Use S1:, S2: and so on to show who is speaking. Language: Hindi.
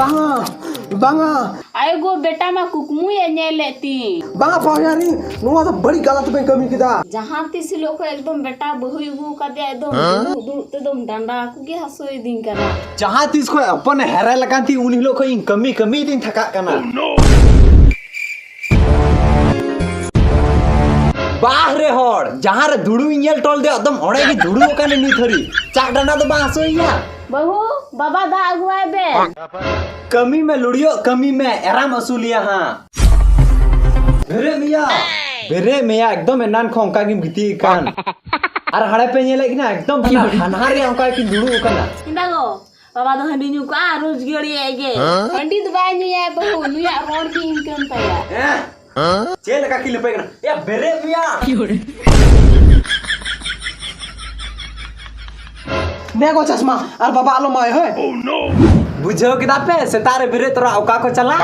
S1: बांगा बांगा
S2: आए गो बेटा मा कुकमु ये नेलेती
S1: बांगा पायारी नुआ तो बड़ी गलत पे कमी किदा
S2: जहां तिस लोग को एकदम बेटा बहु गु कदे एकदम दुड़ते दम डंडा कुगे हसोय दिन करा
S1: जहां तिस को अपन हेरे लगाती उन लोग को इन कमी दिन थका कना बाहरे हर जहां रे दुड़ू इंजल टोल दे एकदम ओड़े की दुड़ू काने नी थरी चाक डंडा तो बासोइया
S2: बहु बाबा दा अगुआई बे
S1: कमी में लुड़ियो कमी में एराम असूलिया हां बेरे मिया एकदम एनान खोंका की गिती कान और हड़े पे नेले कि ना एकदम की हनहार रे ओका की दुड़ू कना
S2: इंदागो बाबा दो हंडी नु का रोज गेड़ी आगे हंडी तो बाय नु या बहु नु या रोड की इनकम तया
S1: चेल का की लेपे कना या बेरे मिया नेगो चश्मा और बाबा आलो माय है बुझो किदा पे से तारे बिरे तोरा औका को चला